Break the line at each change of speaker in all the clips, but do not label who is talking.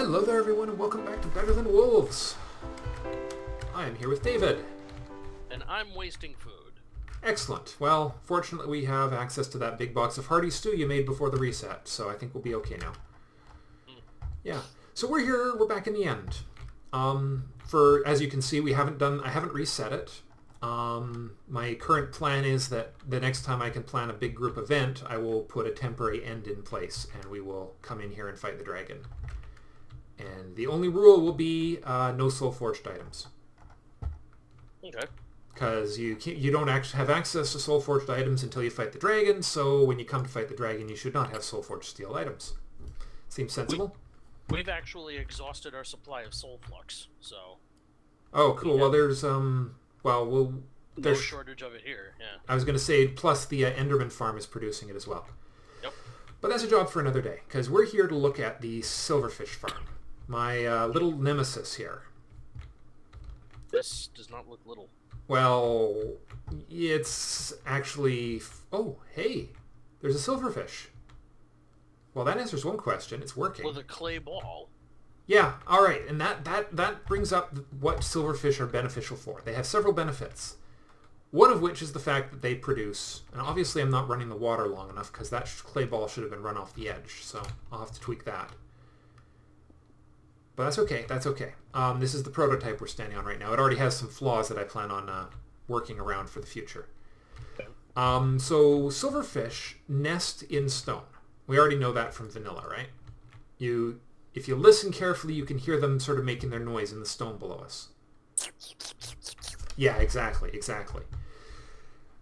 Hello there everyone and welcome back to Better Than Wolves. I am here with David.
And I'm wasting food.
Excellent. Well, fortunately we have access to that big box of hearty stew you made before the reset, so I think we'll be okay now. Yeah. So we're here, we're back in the end. As you can see, I haven't reset it. My current plan is that the next time I can plan a big group event, I will put a temporary end in place and we will come in here and fight the dragon. And the only rule will be no soul-forged items.
Okay.
Because you don't actually have access to soul-forged items until you fight the dragon, so when you come to fight the dragon, you should not have soul-forged steel items. Seems sensible?
We've actually exhausted our supply of soul flux, so...
Oh, cool. Well, there's,
no shortage of it here, yeah.
I was going to say, plus the Enderman farm is producing it as well.
Yep.
But that's a job for another day, because we're here to look at the Silverfish farm. My little nemesis here.
This does not look little.
Well, it's actually... Oh, hey, there's a silverfish. Well, that answers one question. It's working.
With a clay ball.
Yeah, all right. And that brings up what silverfish are beneficial for. They have several benefits. One of which is the fact that they produce... And obviously I'm not running the water long enough because that clay ball should have been run off the edge. So I'll have to tweak that. But that's okay. That's okay. This is the prototype we're standing on right now. It already has some flaws that I plan on working around for the future.
Okay.
So silverfish nest in stone. We already know that from vanilla, right? If you listen carefully, you can hear them sort of making their noise in the stone below us. Yeah, exactly.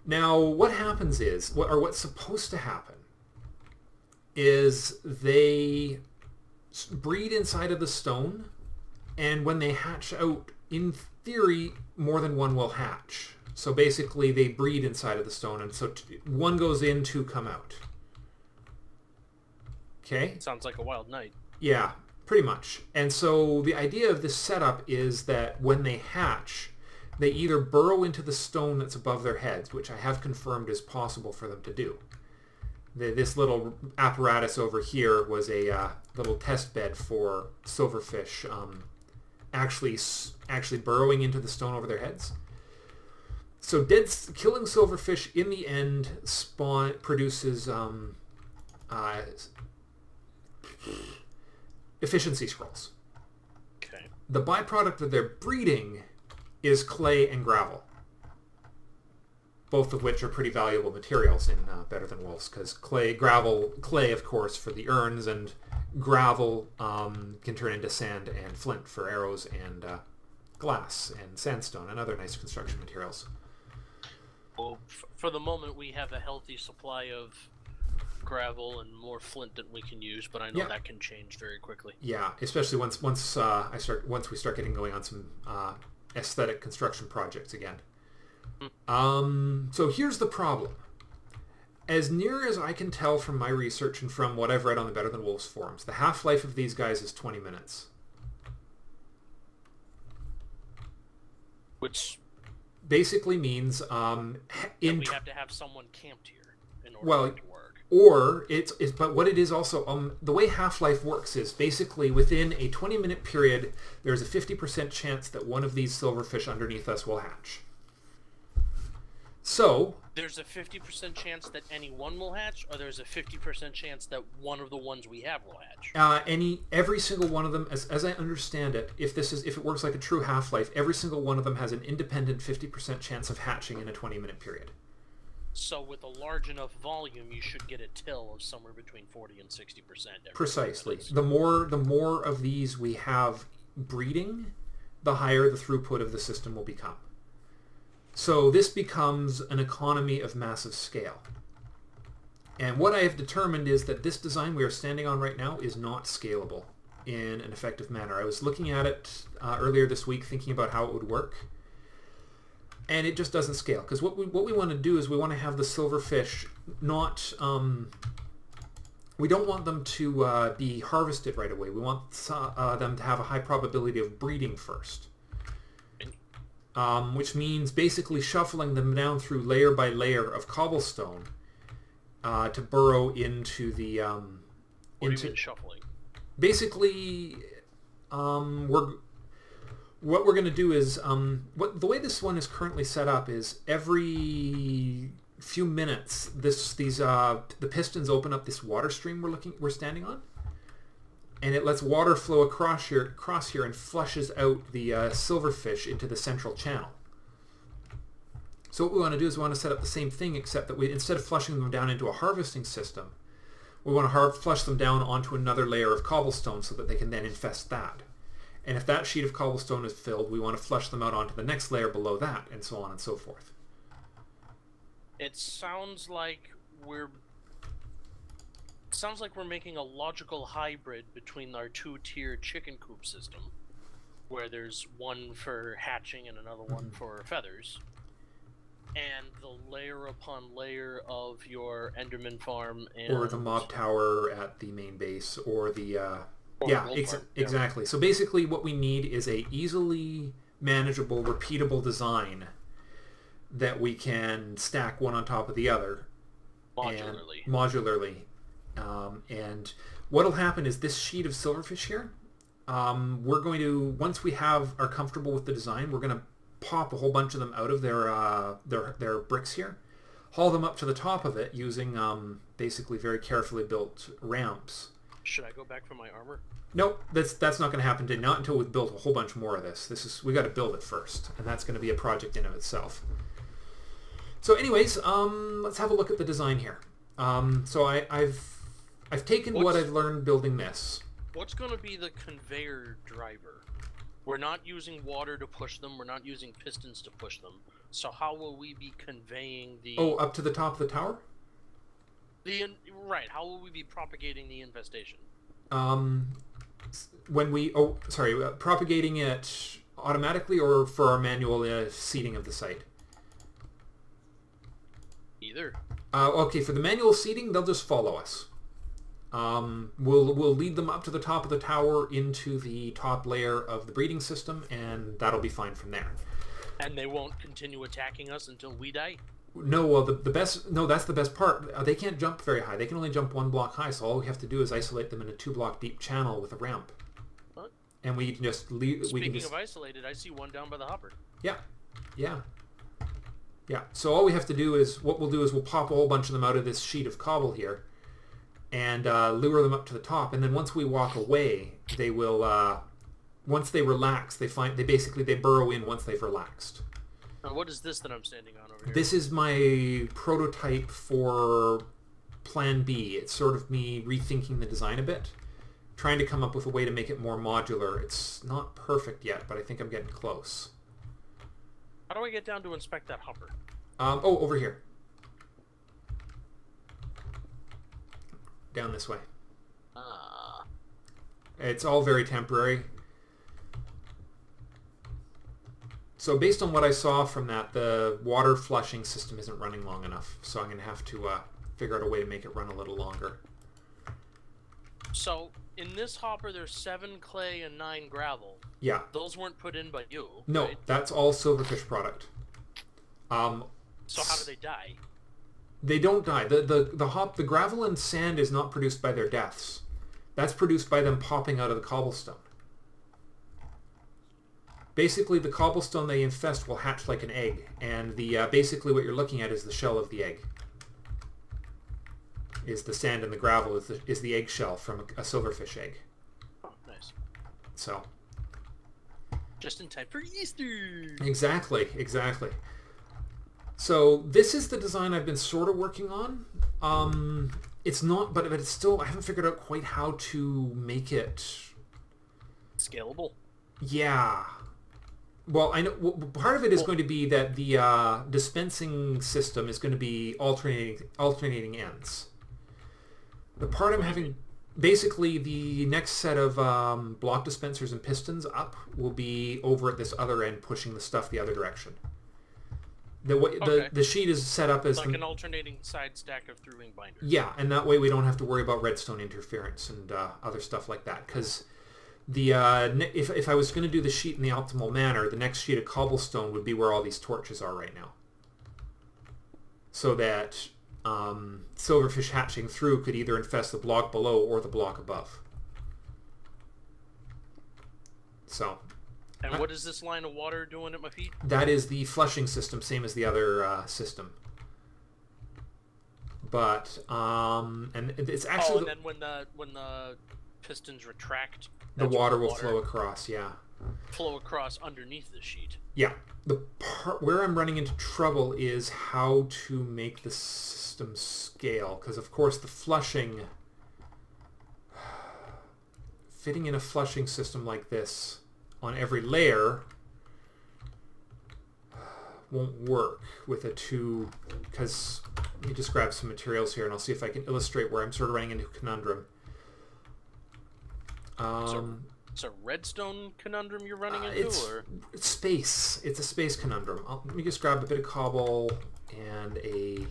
Now, what happens is, what's supposed to happen, is they breed inside of the stone, and when they hatch out, in theory, more than one will hatch. So basically, they breed inside of the stone, and so one goes in, two come out. Okay?
Sounds like a wild night.
Yeah, pretty much. And so the idea of this setup is that when they hatch, they either burrow into the stone that's above their heads, which I have confirmed is possible for them to do. This little apparatus over here was a little test bed for silverfish actually burrowing into the stone over their heads. So killing silverfish in the end produces efficiency scrolls.
Okay. The
byproduct of their breeding is clay and gravel, both of which are pretty valuable materials in Better Than Wolves, because clay, of course, for the urns, and gravel can turn into sand and flint for arrows and glass and sandstone and other nice construction materials.
Well, for the moment, we have a healthy supply of gravel and more flint that we can use, but I know that can change very quickly. Yeah, especially once we start getting going on some aesthetic construction projects again. So here's the problem. As near as I can tell from my research and from what I've read on the Better Than Wolves forums, the half-life of these guys is 20 minutes. Which
basically means
we have to have someone camped here in order for it to work.
But what it is also, the way Half-Life works is basically within a 20-minute period, there's a 50% chance that one of these silverfish underneath us will hatch. So...
There's a 50% chance that any one will hatch, or there's a 50% chance that one of the ones we have will hatch?
Every single one of them, as I understand it, if it works like a true Half-Life, every single one of them has an independent 50% chance of hatching in a 20-minute period.
So with a large enough volume, you should get a till of somewhere between 40 and 60%.
Precisely. The more of these we have breeding, the higher the throughput of the system will become. So this becomes an economy of massive scale. And what I have determined is that this design we are standing on right now is not scalable in an effective manner. I was looking at it earlier this week, thinking about how it would work. And it just doesn't scale, because what we want to do is we want to have the silverfish not... we don't want them to be harvested right away. We want them to have a high probability of breeding first. Which means basically shuffling them down through layer by layer of cobblestone to burrow into the...
What do you mean shuffling?
Basically, What we're going to do is the way this one is currently set up is every few minutes the pistons open up this water stream we're standing on, and it lets water flow across here and flushes out the silverfish into the central channel. So what we want to do is we want to set up the same thing, except that instead of flushing them down into a harvesting system, we want to flush them down onto another layer of cobblestone so that they can then infest that. And if that sheet of cobblestone is filled, we want to flush them out onto the next layer below that, and so on and so forth.
It sounds like we're making a logical hybrid between our two-tier chicken coop system, where there's one for hatching and another one for feathers, and the layer upon layer of your Enderman farm
or the mob tower at the main base, or the exactly. So basically what we need is a easily manageable, repeatable design that we can stack one on top of the other modularly. And what'll happen is this sheet of silverfish here, we're going to, once we are comfortable with the design, we're going to pop a whole bunch of them out of their bricks here, haul them up to the top of it using basically very carefully built ramps.
Should I go back for my armor?
Nope, that's not going to happen not until we've built a whole bunch more of this. We got to build it first, and that's going to be a project in of itself. So anyways, let's have a look at the design here. So I've taken what I've learned building this.
What's going to be the conveyor driver? We're not using water to push them. We're not using pistons to push them. So how will we be conveying the...
Oh, up to the top of the tower?
Right. How will we be propagating the infestation?
Propagating it automatically or for our manual seeding of the site?
Either.
Okay, for the manual seeding, they'll just follow us. We'll lead them up to the top of the tower into the top layer of the breeding system, and that'll be fine from there.
And they won't continue attacking us until we die?
No, well, that's the best part. They can't jump very high. They can only jump 1 block high, so all we have to do is isolate them in a 2-block deep channel with a ramp.
What?
And we can just leave...
Speaking of isolated, I see one down by the hopper.
Yeah. So all we have to do is, we'll pop a whole bunch of them out of this sheet of cobble here, and lure them up to the top, and then once we walk away, they will, once they relax, they burrow in once they've relaxed.
Now what is this that I'm standing on over here?
This is my prototype for Plan B. It's sort of me rethinking the design a bit, trying to come up with a way to make it more modular. It's not perfect yet, but I think I'm getting close.
How do I get down to inspect that hopper?
Over here. Down this way. It's all very temporary. So based on what I saw from that, the water flushing system isn't running long enough. So I'm going to have to figure out a way to make it run a little longer.
So in this hopper, there's 7 clay and 9 gravel.
Yeah.
Those weren't put in by you.
No,
right?
That's all Silverfish product.
So how do they die?
They don't die. The gravel and sand is not produced by their deaths. That's produced by them popping out of the cobblestone. Basically, the cobblestone they infest will hatch like an egg, and basically what you're looking at is the shell of the egg. Is the sand and the gravel is the egg shell from a silverfish egg.
Oh, nice.
So.
Just in time for Easter.
Exactly. So this is the design I've been sort of working on. It's not, but it's still, I haven't figured out quite how to make it
scalable.
Yeah. Well, I know part of it is going to be that the dispensing system is going to be alternating ends. The part I'm having, basically the next set of block dispensers and pistons up will be over at this other end, pushing the stuff the other direction. The sheet is set up as
like an alternating side stack of through-wing binders.
Yeah, and that way we don't have to worry about redstone interference and other stuff like that. Because if I was going to do the sheet in the optimal manner, the next sheet of cobblestone would be where all these torches are right now. So that silverfish hatching through could either infest the block below or the block above. So.
And what is this line of water doing at my feet?
That is the flushing system, same as the other system. But and it's actually.
And then when the pistons retract,
the water will flow across. Yeah.
Flow across underneath the sheet.
Yeah. The part where I'm running into trouble is how to make the system scale, because of course the flushing, fitting in a flushing system like this on every layer won't work with a because let me just grab some materials here and I'll see if I can illustrate where I'm sort of running into a conundrum.
It's a redstone conundrum you're running into, or
it's space. It's a space conundrum. Let me just grab a bit of cobble and a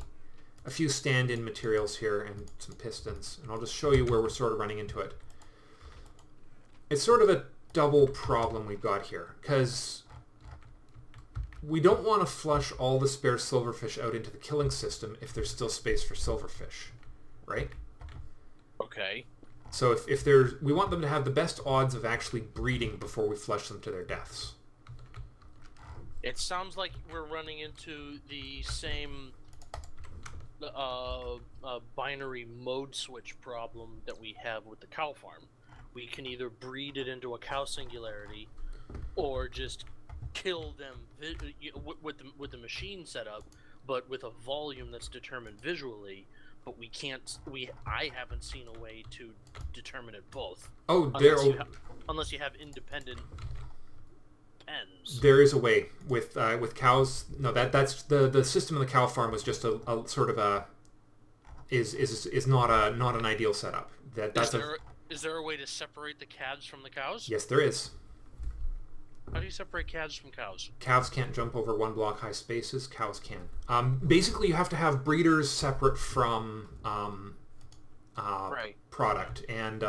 few stand-in materials here and some pistons, and I'll just show you where we're sort of running into it. It's sort of a double problem we've got here, because we don't want to flush all the spare silverfish out into the killing system if there's still space for silverfish, right?
Okay.
So if we want them to have the best odds of actually breeding before we flush them to their deaths.
It sounds like we're running into the same binary mode switch problem that we have with the cow farm. We can either breed it into a cow singularity, or just kill them with the machine setup, but with a volume that's determined visually. But we can't. I haven't seen a way to determine it both.
Oh,
unless you have independent pens.
There is a way with cows. No, that's the system in the cow farm was just a sort of a is not an ideal setup.
Is there a way to separate the calves from the cows?
Yes, there is.
How do you separate calves from cows?
Calves can't jump over 1 block high spaces. Cows can. Basically, you have to have breeders separate from product, and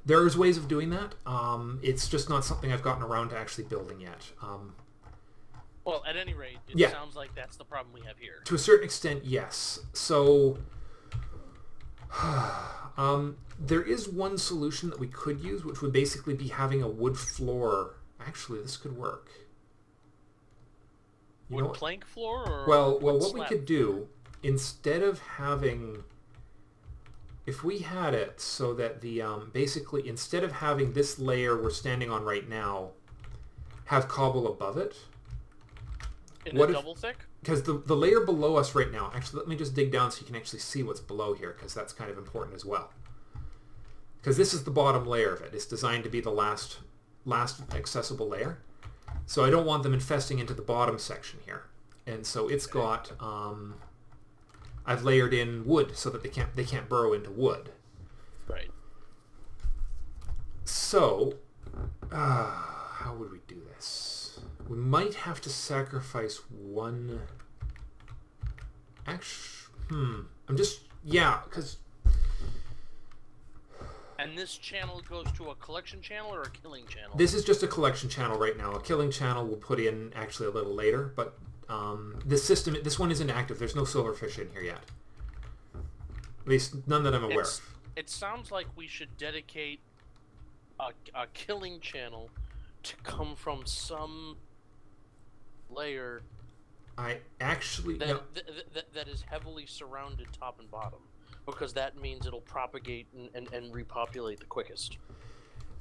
there's ways of doing that. It's just not something I've gotten around to actually building yet.
Well, at any rate, it sounds like that's the problem we have here.
To a certain extent, yes. So there is one solution that we could use, which would basically be having a wood floor. Actually, this could work.
Wood plank floor? Or
well, what we could do, instead of having... If we had it so that the... basically, instead of having this layer we're standing on right now, have cobble above it.
Double thick?
Because the layer below us right now... Actually, let me just dig down so you can actually see what's below here, because that's kind of important as well. Because this is the bottom layer of it. It's designed to be the last accessible layer, so I don't want them infesting into the bottom section here, and so it's got I've layered in wood so that they can't burrow into wood.
Right.
So how would we do this? We might have to sacrifice one. Actually, because.
And this channel goes to a collection channel or a killing channel?
This is just a collection channel right now. A killing channel we'll put in actually a little later, but this one isn't active. There's no silverfish in here yet. At least none that I'm aware of.
It sounds like we should dedicate a killing channel to come from some layer
that
is heavily surrounded top and bottom. Because that means it'll propagate and repopulate the quickest.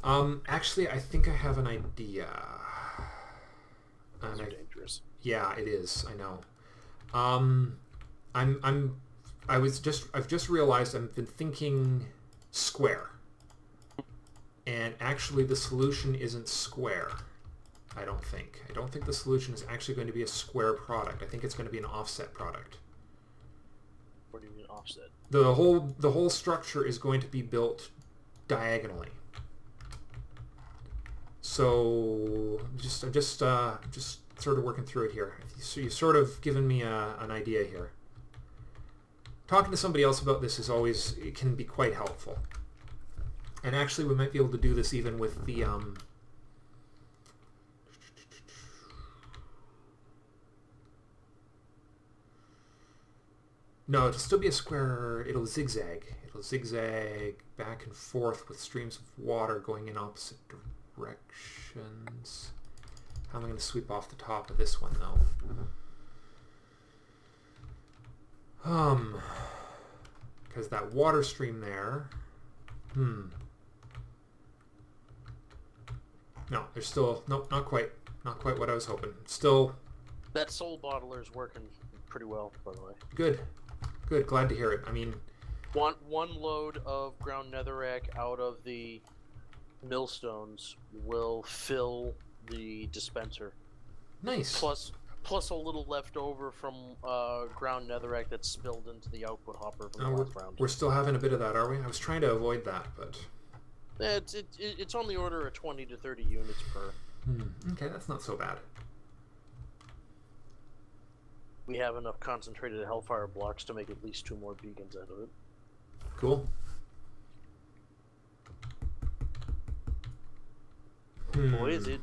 Actually, I think I have an idea.
Those are dangerous.
Yeah, it is. I know. I've just realized I've been thinking square, and actually the solution isn't square. I don't think the solution is actually going to be a square product. I think it's going to be an offset product.
What do you mean offset?
The whole structure is going to be built diagonally. So I'm just sort of working through it here. So you've sort of given me an idea here. Talking to somebody else about this it can be quite helpful. And actually, we might be able to do this even with the No, it'll still be a square. It'll zigzag. It'll zigzag back and forth with streams of water going in opposite directions. How am I going to sweep off the top of this one, though? Because that water stream there... No, there's still... Nope, not quite. Not quite what I was hoping. Still...
That soul bottler is working pretty well, by the way.
Good. Good. Glad to hear it. I mean...
One load of ground netherrack out of the millstones will fill the dispenser.
Nice.
Plus a little left over from ground netherrack that's spilled into the output hopper from the last round.
We're still having a bit of that, are we? I was trying to avoid that, but...
It's on the order of 20 to 30 units per.
Okay, that's not so bad.
We have enough concentrated hellfire blocks to make at least 2 more beacons out of it.
Cool.
Boy, is it...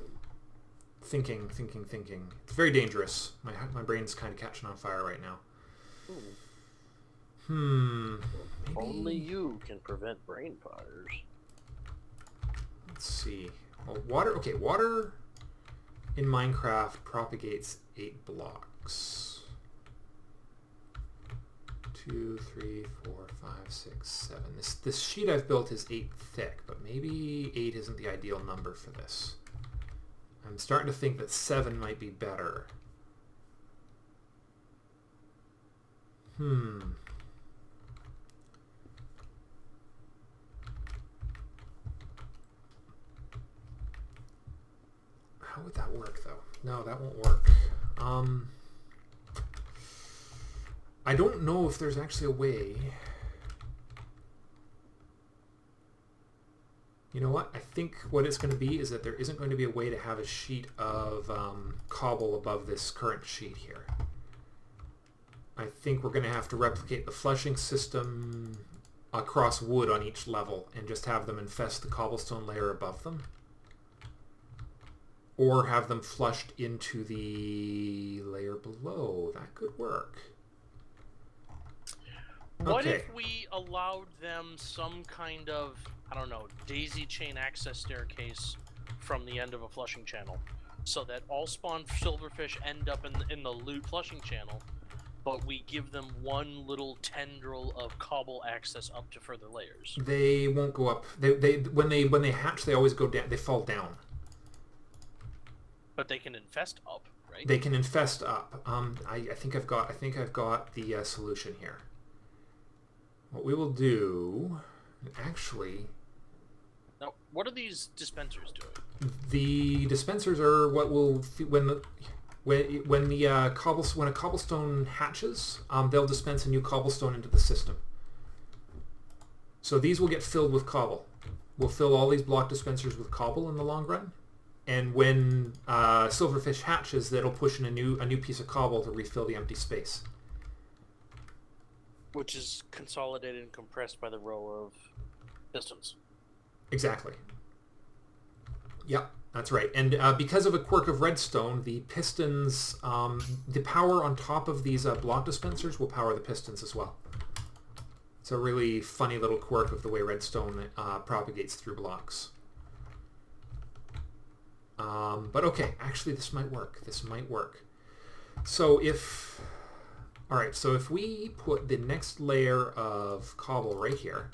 Thinking. It's very dangerous. My brain's kind of catching on fire right now. Maybe...
Only you can prevent brain fires.
Let's see. Well, water... Okay, water in Minecraft propagates 8 blocks. 2, 3, 4, 5, 6, 7. This sheet I've built is 8 thick, but maybe 8 isn't the ideal number for this. I'm starting to think that 7 might be better. How would that work, though? No, that won't work. I don't know if there's actually a way. You know what? I think what it's going to be is that there isn't going to be a way to have a sheet of cobble above this current sheet here. I think we're going to have to replicate the flushing system across wood on each level and just have them infest the cobblestone layer above them. Or have them flushed into the layer below. That could work.
What if we allowed them some kind of, I don't know, daisy chain access staircase from the end of a flushing channel, so that all spawn silverfish end up in the loot flushing channel, but we give them one little tendril of cobble access up to further layers?
They won't go up. When they hatch, they always go down. They fall down.
But they can infest up, right?
They can infest up. I think I've got the solution here. What we will do, actually...
Now, what are these dispensers doing?
The dispensers are what will... When a cobblestone hatches, they'll dispense a new cobblestone into the system. So these will get filled with cobble. We'll fill all these block dispensers with cobble in the long run. And when Silverfish hatches, that'll push in a new piece of cobble to refill the empty space.
Which is consolidated and compressed by the row of pistons.
Exactly. Yep, that's right. And because of a quirk of redstone, the pistons, the power on top of these block dispensers will power the pistons as well. It's a really funny little quirk of the way redstone propagates through blocks. But okay, actually this might work. So if... Alright, so if we put the next layer of cobble right here,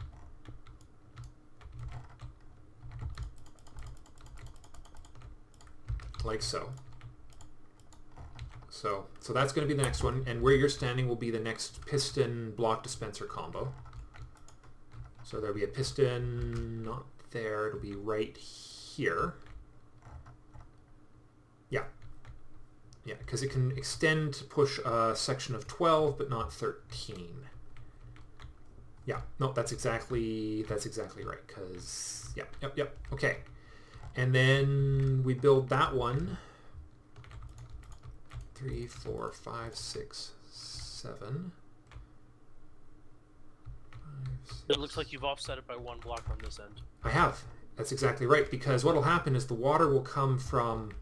like so. So that's going to be the next one, and where you're standing will be the next piston block dispenser combo. So there'll be a piston, not there, it'll be right here. Yeah, because it can extend to push a section of 12, but not 13. Yeah, no, that's exactly right, because, yep, okay. And then we build that one. 3, 4, 5, 6, 7. 5, 6.
It looks like you've offset it by 1 block on this end.
I have. That's exactly right, because what will happen is the water will come from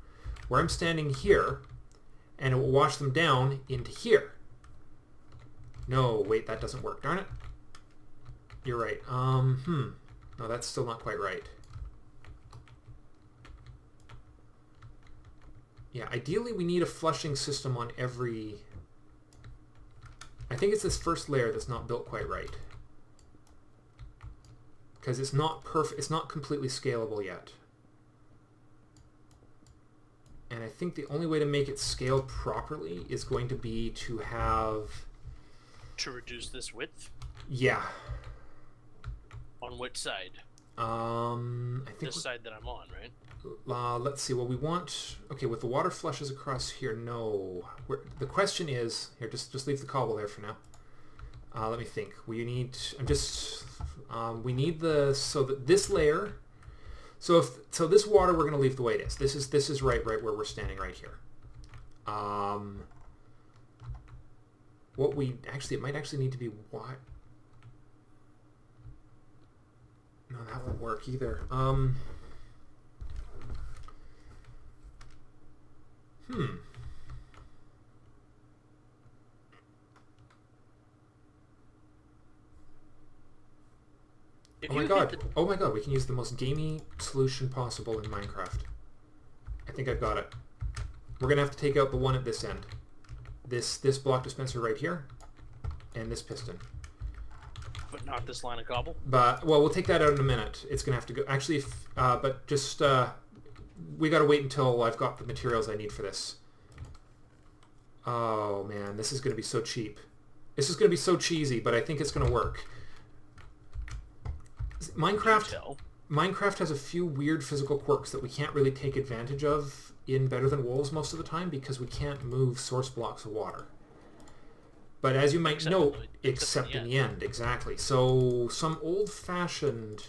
where I'm standing here, and it will wash them down into here. No, wait, that doesn't work. Darn it. You're right. No, that's still not quite right. Yeah, ideally we need a flushing system on every... I think it's this first layer that's not built quite right. Because it's not perfect, it's not completely scalable yet. And I think the only way to make it scale properly is going to be to have...
To reduce this width?
Yeah.
On which side?
I think
this side that I'm on, right?
Let's see. Well, we want... Okay, with the water flushes across here, no. The question is... Here, just leave the cobble there for now. Let me think. We need... we need the... So that this layer... So this water we're going to leave the way it is. This is right where we're standing right here. What we... Actually, it might actually need to be wide. No, that won't work either. Oh my god, we can use the most gamey solution possible in Minecraft. I think I've got it. We're going to have to take out the one at this end. This block dispenser right here, and this piston.
But not this line of cobble?
But, well, we'll take that out in a minute. It's going to have to go... Actually, but just... we got to wait until I've got the materials I need for this. Oh, man, this is going to be so cheap. This is going to be so cheesy, but I think it's going to work. Minecraft has a few weird physical quirks that we can't really take advantage of in Better Than Wolves most of the time because we can't move source blocks of water. But as you might know, except in the end, exactly. So some old-fashioned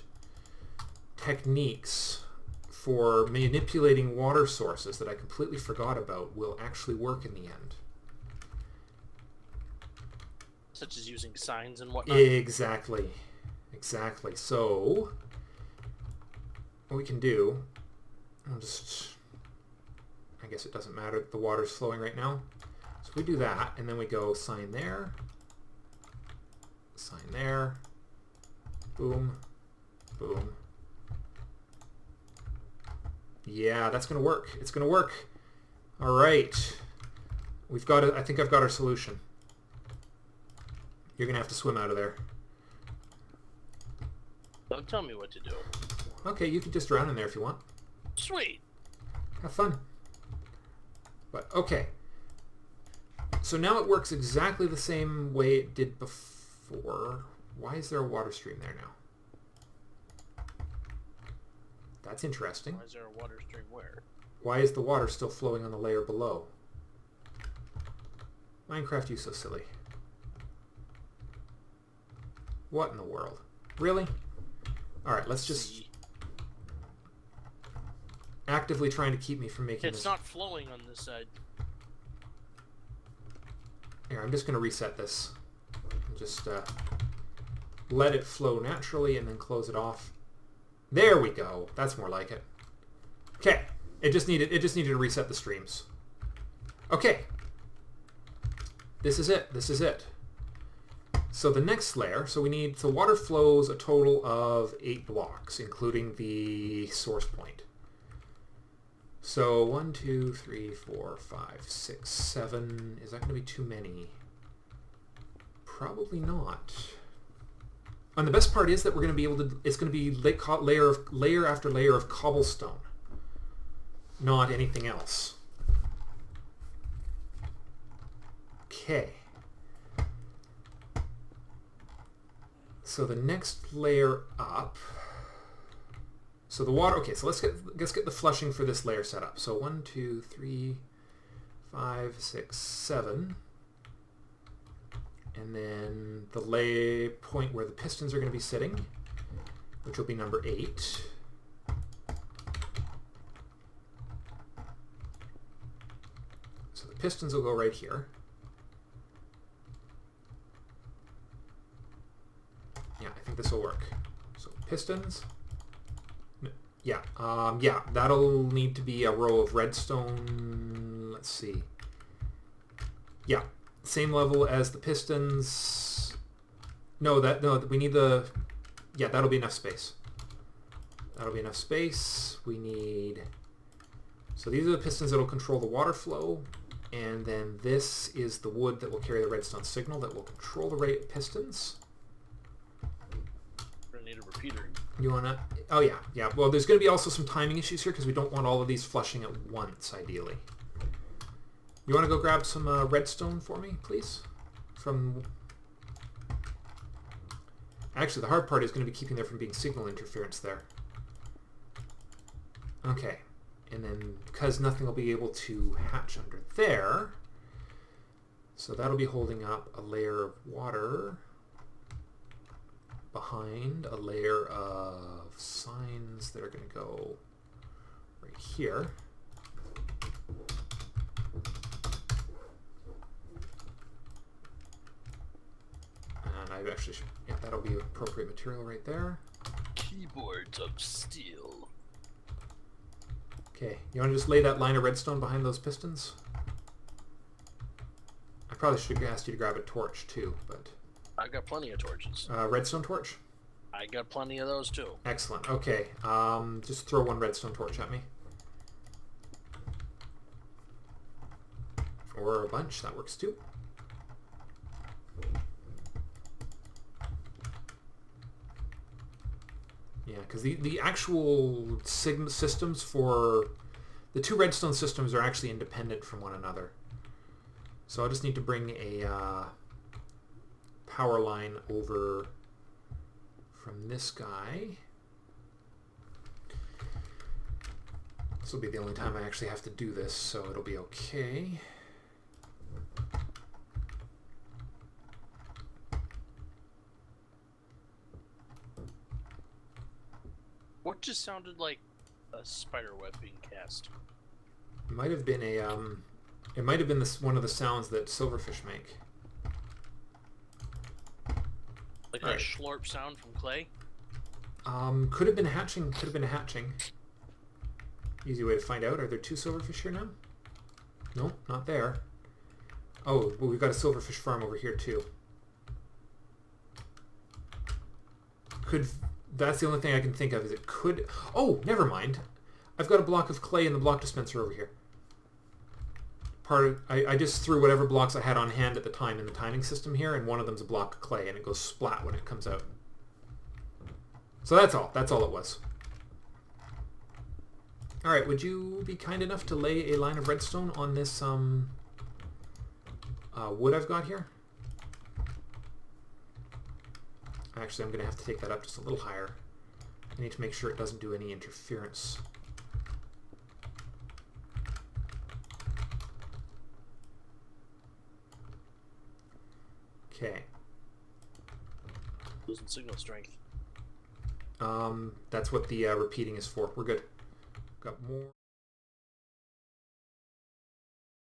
techniques for manipulating water sources that I completely forgot about will actually work in the end.
Such as using signs and whatnot?
Exactly. Exactly. So, what we can do, I'll just... I guess it doesn't matter that the water's flowing right now. So we do that, and then we go sign there, boom, boom. Yeah, that's going to work. It's going to work. All right. We've got it. I think I've got our solution. You're going to have to swim out of there.
Don't tell me what to do.
Okay, you can just drown in there if you want.
Sweet.
Have fun. But, okay. So now it works exactly the same way it did before. Why is there a water stream there now? That's interesting.
Why is there a water stream where?
Why is the water still flowing on the layer below? Minecraft, you so silly. What in the world? Really? Alright, let's just... Actively trying to keep me from making this...
It's not flowing on this side.
Here, I'm just going to reset this. And just let it flow naturally and then close it off. There we go. That's more like it. Okay. It just needed to reset the streams. Okay. This is it. This is it. So the next layer, so water flows a total of 8 blocks, including the source point. So 1, 2, 3, 4, 5, 6, 7. Is that going to be too many? Probably not. And the best part is that we're going to be able to, it's going to be layer after layer of cobblestone, not anything else. Okay. So the next layer up, so the water, okay, so let's get the flushing for this layer set up. So 1, 2, 3, 5, 6, 7. And then the lay point where the pistons are going to be sitting, which will be number 8. So the pistons will go right here. Yeah, I think this will work. So pistons. Yeah, yeah, that'll need to be a row of redstone. Let's see. Yeah, same level as the pistons. No, we need the... Yeah, that'll be enough space. That'll be enough space. We need So these are the pistons that will control the water flow, and then this is the wood that will carry the redstone signal that will control the rate pistons.
We're going to need a repeater.
You want to... Oh, yeah. Yeah. Well, there's going to be also some timing issues here because we don't want all of these flushing at once, ideally. You want to go grab some redstone for me, please? From... Actually, the hard part is going to be keeping there from being signal interference there. Okay. And then, because nothing will be able to hatch under there, so that'll be holding up a layer of water behind a layer of signs that are going to go right here. And I actually should, yeah, that'll be appropriate material right there.
Keyboards of steel.
Okay, you want to just lay that line of redstone behind those pistons? I probably should have asked you to grab a torch too, but...
I got plenty of torches.
Redstone torch?
I got plenty of those too.
Excellent. Okay, just throw one redstone torch at me. Or a bunch, that works too. Yeah, because the actual systems for... The two redstone systems are actually independent from one another. So I just need to bring a power line over from this guy. This will be the only time I actually have to do this, so it'll be okay.
What just sounded like a spider web being cast?
It might have been a it might have been this one of the sounds that silverfish make.
Like a schlorp sound from clay?
Could have been hatching. Could have been a hatching. Easy way to find out. Are there two silverfish here now? No, not there. Oh, well, we've got a silverfish farm over here too. That's the only thing I can think of. Is it could... Oh, never mind. I've got a block of clay in the block dispenser over here. I just threw whatever blocks I had on hand at the time in the timing system here, and one of them's a block of clay, and it goes splat when it comes out. So that's all. That's all it was. All right, would you be kind enough to lay a line of redstone on this wood I've got here? Actually, I'm going to have to take that up just a little higher. I need to make sure it doesn't do any interference. Okay.
Losing signal strength.
That's what the repeating is for. We're good. Got more.